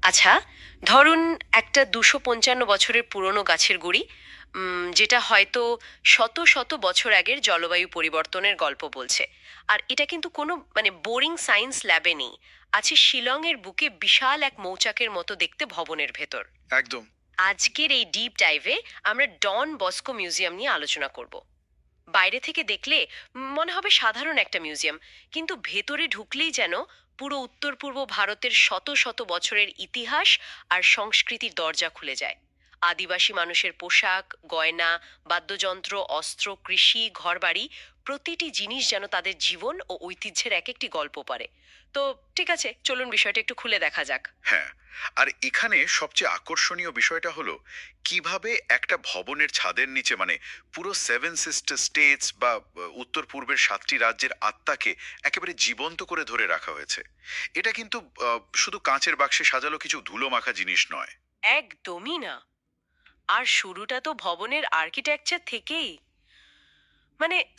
আচ্ছা, ধরুন একটা ২৫৫ বছরের পুরনো গাছের গুঁড়ি, যেটা হয়তো শত শত বছর আগের জলবায়ু পরিবর্তনের গল্প বলছে। আর এটা কিন্তু কোনো বোরিং সায়েন্স ল্যাবে নেই। আছে শিলংয়ের বুকে বিশাল এক মৌচাকের মতো দেখতে ভবনের ভেতর। একদম। আজকের এই ডিপ ডাইভে আমরা ডন বস্কো মিউজিয়াম নিয়ে আলোচনা করব। বাইরে থেকে দেখলে মনে হবে সাধারণ একটা মিউজিয়াম, কিন্তু ভেতরে ঢুকলেই যেন পুরো উত্তর পূর্ব ভারতের শত শত বছরের ইতিহাস আর সংস্কৃতির দরজা খুলে যায়। আদিবাসী মানুষের পোশাক, গয়না, বাদ্যযন্ত্র, অস্ত্র, কৃষি, ঘরবাড়ি, প্রতিটি জিনিস যেন তাদের জীবন ও ঐতিহ্যের এক একটি গল্প পারে। তো ঠিক আছে, চলুন বিষয়টা একটু খুলে দেখা যাক। হ্যাঁ, আর এখানে সবচেয়ে আকর্ষণীয় বিষয়টা হলো কিভাবে একটা ভবনের ছাদের নিচে মানে পুরো সেভেন সিস্টার স্টেটস বা উত্তর পূর্বের ৭টি রাজ্যের আত্মাকে একেবারে জীবন্ত করে ধরে রাখা হয়েছে। এটা কিন্তু শুধু কাঁচের বাক্সে সাজালো কিছু ধুলো মাখা জিনিস নয়। একদমই না। আর শুরুটা তো ভবনের আর্কিটেকচার থেকেই।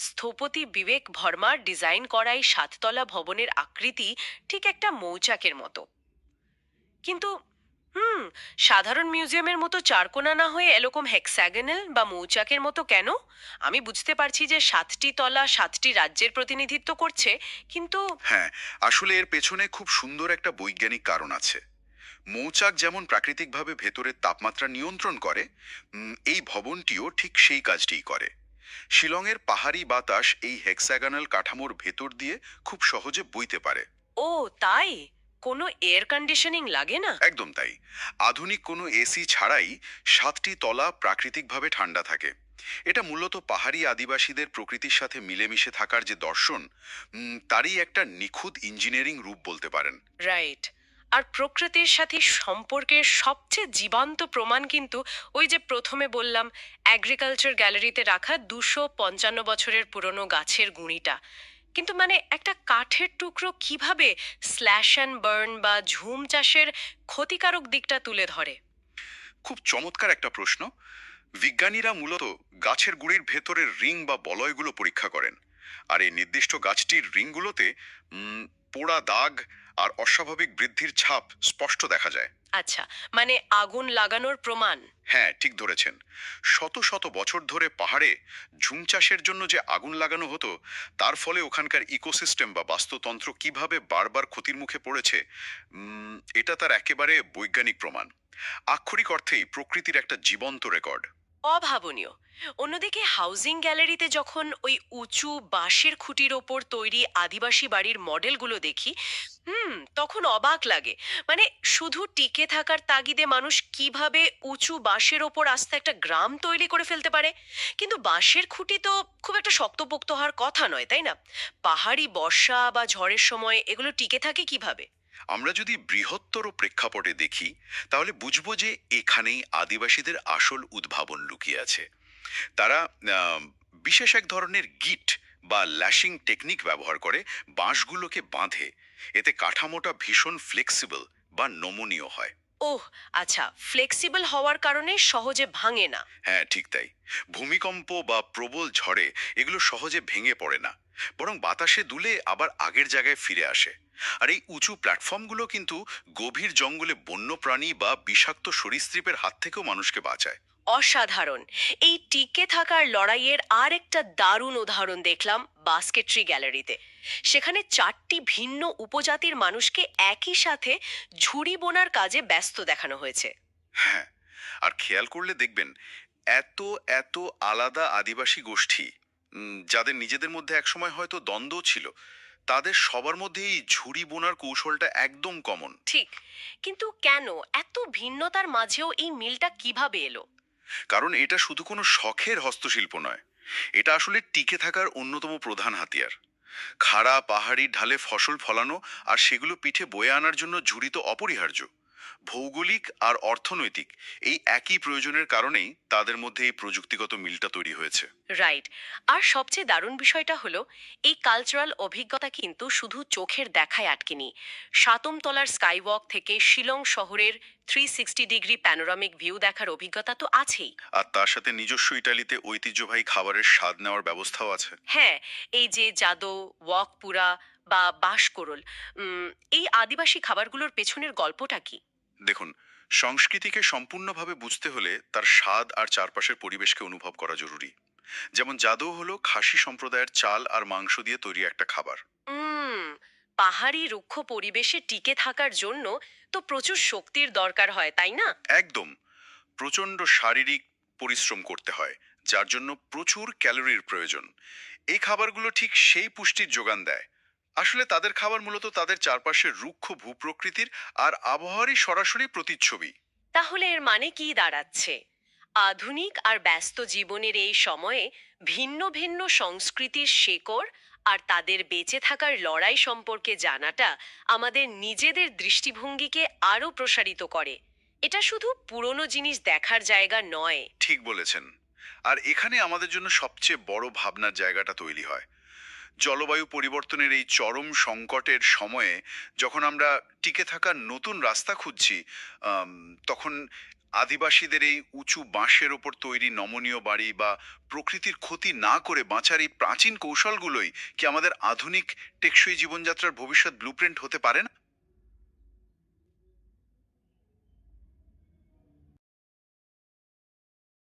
স্থপতি বিবেক ভর্মার ডিজাইন করা এই সাততলা ভবনের আকৃতি ঠিক একটা মৌচাকের মতো। কিন্তু হুম সাধারণ মিউজিয়ামের মতো চারকোনা না হয়ে এরকম হেক্সাগোনাল বা মৌচাকের মতো কেন? আমি বুঝতে পারছি যে ৭টি তলা ৭টি রাজ্যের প্রতিনিধিত্ব করছে, কিন্তু হ্যাঁ, আসলে এর পেছনে খুব সুন্দর একটা বৈজ্ঞানিক কারণ আছে। মৌচাক যেমন প্রাকৃতিকভাবে ভেতরের তাপমাত্রা নিয়ন্ত্রণ করে, এই ভবনটিও ঠিক সেই কাজটিই করে। শিলংয়ের পাহাড়ি বাতাস এই হেক্সাগনাল কাঠামোর ভেতর দিয়ে খুব সহজে বইতে পারে। ও তাই? কোনো এয়ার কন্ডিশনিং লাগে না? একদম তাই। আধুনিক কোনো এসি ছাড়াই ৭টি তলা প্রাকৃতিকভাবে ঠান্ডা থাকে। এটা মূলত পাহাড়ি আদিবাসীদের প্রকৃতির সাথে মিলেমিশে থাকার যে দর্শন, তারই একটা নিখুঁত ইঞ্জিনিয়ারিং রূপ বলতে পারেন। রাইট। আর প্রকৃতির সাথে সম্পর্কের সবচেয়ে জীবন্ত প্রমাণ কিন্তু ওই যে প্রথমে বললাম, এগ্রিকালচার গ্যালারিতে রাখা ২৫৫ বছরের পুরনো গাছের গুঁড়িটা। কিন্তু একটা কাঠের টুকরো কিভাবে স্ল্যাশ অ্যান্ড বার্ন বা ঝুম চাষের ক্ষতিকারক দিকটা তুলে ধরে? খুব চমৎকার একটা প্রশ্ন। বিজ্ঞানীরা মূলত গাছের গুঁড়ির ভেতরের রিং বা বলয়গুলো পরীক্ষা করেন। আর এই নির্দিষ্ট গাছটির রিংগুলোতে উম, পোড়া দাগ আর অস্বাভাবিক বৃদ্ধির ছাপ স্পষ্ট দেখা যায়। আচ্ছা, আগুন লাগানোর প্রমাণ? হ্যাঁ, ঠিক ধরেছেন। শত শত বছর ধরে পাহাড়ে ঝুম চাষের জন্য যে আগুন লাগানো হতো, তার ফলে ওখানকার ইকোসিস্টেম বা বাস্তুতন্ত্র কিভাবে বারবার ক্ষতির মুখে পড়েছে, এটা তার একেবারে বৈজ্ঞানিক প্রমাণ। আক্ষরিক অর্থেই প্রকৃতির একটা জীবন্ত রেকর্ড। অভাবনীয়। অন্যদিকে হাউজিং গ্যালারিতে যখন ওই উঁচু বাঁশের খুঁটির ওপর তৈরি আদিবাসী বাড়ির মডেলগুলো দেখি, তখন অবাক লাগে। মানে শুধু টিকে থাকার তাগিদে মানুষ কিভাবে উঁচু বাঁশের ওপর আস্তে একটা গ্রাম তৈরি করে ফেলতে পারে। কিন্তু বাঁশের খুঁটি তো খুব একটা শক্তপোক্ত হওয়ার কথা নয়, তাই না? পাহাড়ি বর্ষা বা ঝড়ের সময় এগুলো টিকে থাকে কিভাবে? আমরা যদি বৃহত্তর প্রেক্ষাপটে দেখি, তাহলে বুঝবো যে এখানেই আদিবাসীদের আসল উদ্ভাবন লুকিয়ে আছে। তারা আহ, বিশেষ এক ধরনের গিট বা ল্যাশিং টেকনিক ব্যবহার করে বাঁশগুলোকে বাঁধে। এতে কাঠামোটা ভীষণ ফ্লেক্সিবল বা নমনীয় হয়। ওহ, আচ্ছা, ফ্লেক্সিবল হওয়ার কারণে সহজে ভাঙে না। হ্যাঁ, ঠিক তাই। ভূমিকম্প বা প্রবল ঝড়ে এগুলো সহজে ভেঙে পড়ে না, বরং বাতাসে দুলে আবার আগের জায়গায় ফিরে আসে। আর এই উঁচু প্ল্যাটফর্মগুলো কিন্তু গভীর জঙ্গলে বন্যপ্রাণী বা বিষাক্ত সরীসৃপের হাত থেকেও মানুষকে বাঁচায়। অসাধারণ। এই টিকে থাকার লড়াইয়ের আর একটা দারুণ উদাহরণ দেখলাম বাস্কেট্রি গ্যালারিতে। সেখানে ৪টি ভিন্ন উপজাতির মানুষকে একই সাথে ঝুড়ি বোনার কাজে ব্যস্ত দেখানো হয়েছে। হ্যাঁ, আর খেয়াল করলে দেখবেন এত এত আলাদা আদিবাসী গোষ্ঠী, যাদের নিজেদের মধ্যে একসময় হয়তো দ্বন্দ্ব ছিল, তাদের সবার মধ্যে এই ঝুড়ি বোনার কৌশলটা একদম কমন। ঠিক। কিন্তু কেন এত ভিন্নতার মাঝেও এই মিলটা কিভাবে এলো? কারণ এটা শুধু কোনো শখের হস্তশিল্প নয়, এটা আসলে টিকে থাকার অন্যতম প্রধান হাতিয়ার। খাড়া পাহাড়ি ঢালে ফসল ফলানো আর সেগুলো পিঠে বয়ে আনার জন্য ঝুড়ি তো অপরিহার্য। ভৌগোলিক আর অর্থনৈতিক এই একই প্রয়োজনের কারণেই তাদের মধ্যে এই প্রযুক্তিগত মিলটা তৈরি হয়েছে। রাইট। আর সবচেয়ে দারুণ বিষয়টা হলো, এই কালচারাল অভিজ্ঞতা কিন্তু শুধু চোখের দেখায় আটকেনি। সাতমতলার স্কাইওয়াক থেকে শিলং শহরের 360 ডিগ্রি প্যানোরামিক ভিউ দেখার অভিজ্ঞতা তো আছেই। আর তার সাথে নিজস্ব ইটালিতে ঐতিহ্যবাহী খাবারের স্বাদ নেওয়ার ব্যবস্থাও আছে। হ্যাঁ, এই যে জাদো, ওয়াকপুরা বা বাঁশকোরল, উম, এই আদিবাসী খাবারগুলোর পেছনের গল্পটা কি? দেখুন, সংস্কৃতিকে সম্পূর্ণভাবে বুঝতে হলে তার স্বাদ আর চারপাশের পরিবেশকে অনুভব করা জরুরি। যেমন জাদু হলো খাসি সম্প্রদায়ের চাল আর মাংস দিয়ে তৈরি একটা খাবার। উম পাহাড়ি রুক্ষ পরিবেশে টিকে থাকার জন্য তো প্রচুর শক্তির দরকার হয়, তাই না? একদম। প্রচণ্ড শারীরিক পরিশ্রম করতে হয়, যার জন্য প্রচুর ক্যালোরির প্রয়োজন। এই খাবারগুলো ঠিক সেই পুষ্টির যোগান দেয়। আসলে তাদের খাবার মূলত তাদের চারপাশের রুক্ষ ভূপ্রকৃতির আর আবহাওয়ারই সরাসরি প্রতিচ্ছবি। তাহলে এর মানে কি দাঁড়াচ্ছে? আধুনিক আর ব্যস্ত জীবনের এই সময়ে ভিন্ন ভিন্ন সংস্কৃতির শেকড় আর তাদের বেঁচে থাকার লড়াই সম্পর্কে জানাটা আমাদের নিজেদের দৃষ্টিভঙ্গিকে আরো প্রসারিত করে। এটা শুধু পুরনো জিনিস দেখার জায়গা নয়। ঠিক বলেছেন। আর এখানে আমাদের জন্য সবচেয়ে বড় ভাবনার জায়গাটা তৈরি হয়। জলবায়ু পরিবর্তনের এই চরম সংকটের সময়ে যখন আমরা টিকে থাকার নতুন রাস্তা খুঁজছি, আম, তখন আদিবাসীদের এই উঁচু বাঁশের ওপর তৈরি নমনীয় বাড়ি বা প্রকৃতির ক্ষতি না করে বাঁচার এই প্রাচীন কৌশলগুলোই কি আমাদের আধুনিক টেকসই জীবনযাত্রার ভবিষ্যৎ ব্লুপ্রিন্ট হতে পারে না?